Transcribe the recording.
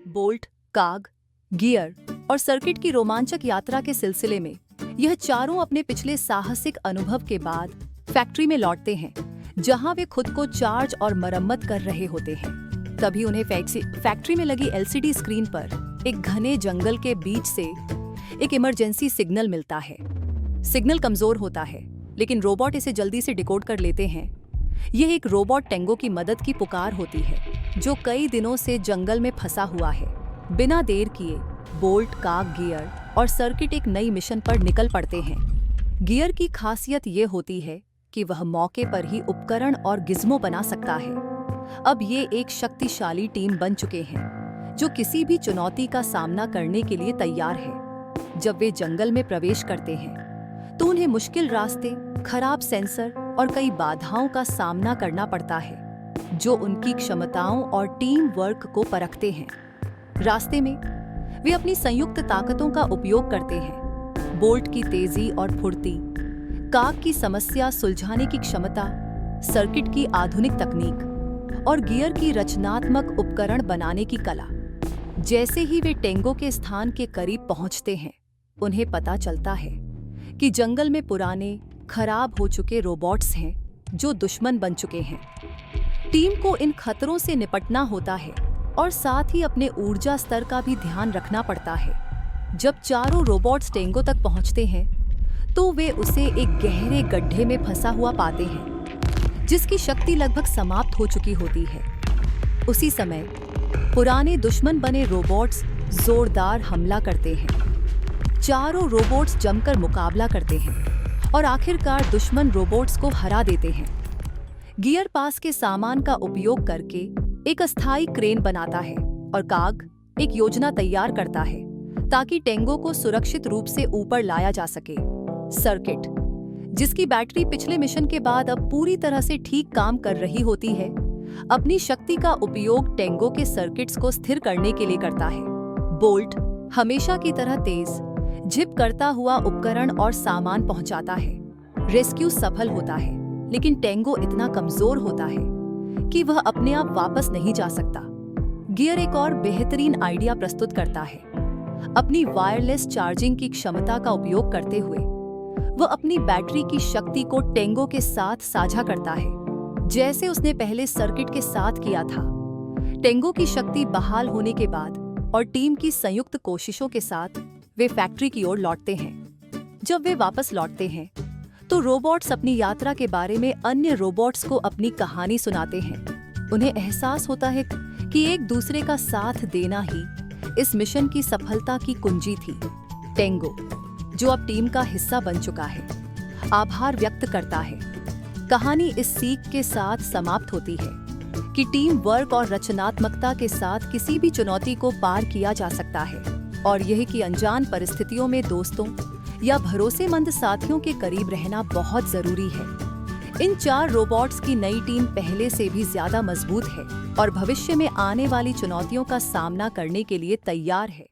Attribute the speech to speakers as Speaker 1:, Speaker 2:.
Speaker 1: Bolt, काग, gear और circuit की रोमांचक यात्रा के सिलसिले में यह चारों अपने पिछले साहसिक अनुभव के बाद फैक्ट्री में लौटते हैं, जहां वे खुद को चार्ज और मरम्मत कर रहे होते हैं। तभी उन्हें फैक्ट्री में लगी एलसीडी स्क्रीन पर एक घने जंगल के बीच से एक इमरजेंसी सिग्नल मिलता है। सिग्नल कमजोर होता है, लेकिन रोबोट इसे जल्दी से डिकोड कर लेते हैं। यह एक रोबोट टेंगो की मदद की पुकार होती है, जो कई दिनों से जंगल में फंसा हुआ है। बिना देर किए बोल्ट, काग, गियर और सर्किट एक नई मिशन पर निकल पड़ते हैं। गियर की खासियत ये होती है कि वह मौके पर ही उपकरण और गिज़्मो बना सकता है। अब ये एक शक्तिशाली टीम बन चुके हैं, जो किसी भी चुनौती का सामना करने के लिए तैयार है। जब वे जंगल में प्रवेश करते हैं, तो उन्हें मुश्किल रास्ते, खराब सेंसर और कई बाधाओं का सामना करना पड़ता है, जो उनकी क्षमताओं और टीम वर्क को परखते हैं। रास्ते में वे अपनी संयुक्त ताकतों का उपयोग करते हैं। बोल्ट की तेजी और फुर्ती, काग की समस्या सुलझाने की क्षमता, सर्किट की आधुनिक तकनीक और गियर की रचनात्मक उपकरण बनाने की कला। जैसे ही वे टेंगो के स्थान के करीब पहुंचते हैं, उन्हें पता चलता है कि जंगल में पुराने, खराब हो चुके रोबोट्स हैं, जो दुश्मन बन चुके हैं। टीम को इन खतरों से निपटना होता है और साथ ही अपने ऊर्जा स्तर का भी ध्यान रखना पड़ता है। जब चारों रोबोट्स टेंगो तक पहुंचते हैं, तो वे उसे एक गहरे गड्ढे में फंसा हुआ पाते हैं, जिसकी शक्ति लगभग समाप्त हो चुकी होती है। उसी समय पुराने दुश्मन बने रोबोट्स जोरदार हमला करते हैं। चारों रोबोट्स जमकर मुकाबला करते हैं और आखिरकार दुश्मन रोबोट्स को हरा देते हैं। गियर पास के सामान का उपयोग करके एक अस्थायी क्रेन बनाता है और काग एक योजना तैयार करता है, ताकि टेंगो को सुरक्षित रूप से ऊपर लाया जा सके। सर्किट, जिसकी बैटरी पिछले मिशन के बाद अब पूरी तरह से ठीक काम कर रही होती है, अपनी शक्ति का उपयोग टेंगो के सर्किट्स को स्थिर करने के लिए करता है। बोल्ट हमेशा की तरह तेज झिप करता हुआ उपकरण और सामान पहुंचाता है। रेस्क्यू सफल होता है, लेकिन टेंगो इतना कमजोर होता है कि वह अपने आप वापस नहीं जा सकता। गियर एक और बेहतरीन आइडिया प्रस्तुत करता है। अपनी वायरलेस चार्जिंग की क्षमता का उपयोग करते हुए वह अपनी बैटरी की शक्ति को टेंगो के साथ साझा करता है, जैसे उसने पहले सर्किट के साथ किया था। टेंगो की शक्ति बहाल होने के बाद और टीम की संयुक्त कोशिशों के साथ वे फैक्ट्री की ओर लौटते हैं। जब वे वापस लौटते हैं, तो रोबोट्स अपनी यात्रा के बारे में अन्य रोबोट्स को अपनी कहानी सुनाते हैं। उन्हें एहसास होता है कि एक दूसरे का साथ देना ही इस मिशन की सफलता की कुंजी थी। टेंगो, जो अब टीम का हिस्सा बन चुका है, आभार व्यक्त करता है। कहानी इस सीख के साथ समाप्त होती है कि टीम वर्क और रचनात्मकता के साथ किसी भी चुनौती को पार किया जा सकता है, और यह कि अनजान परिस्थितियों में दोस्तों या भरोसेमंद साथियों के करीब रहना बहुत जरूरी है। इन 4 रोबोट्स की नई टीम पहले से भी ज्यादा मजबूत है और भविष्य में आने वाली चुनौतियों का सामना करने के लिए तैयार है।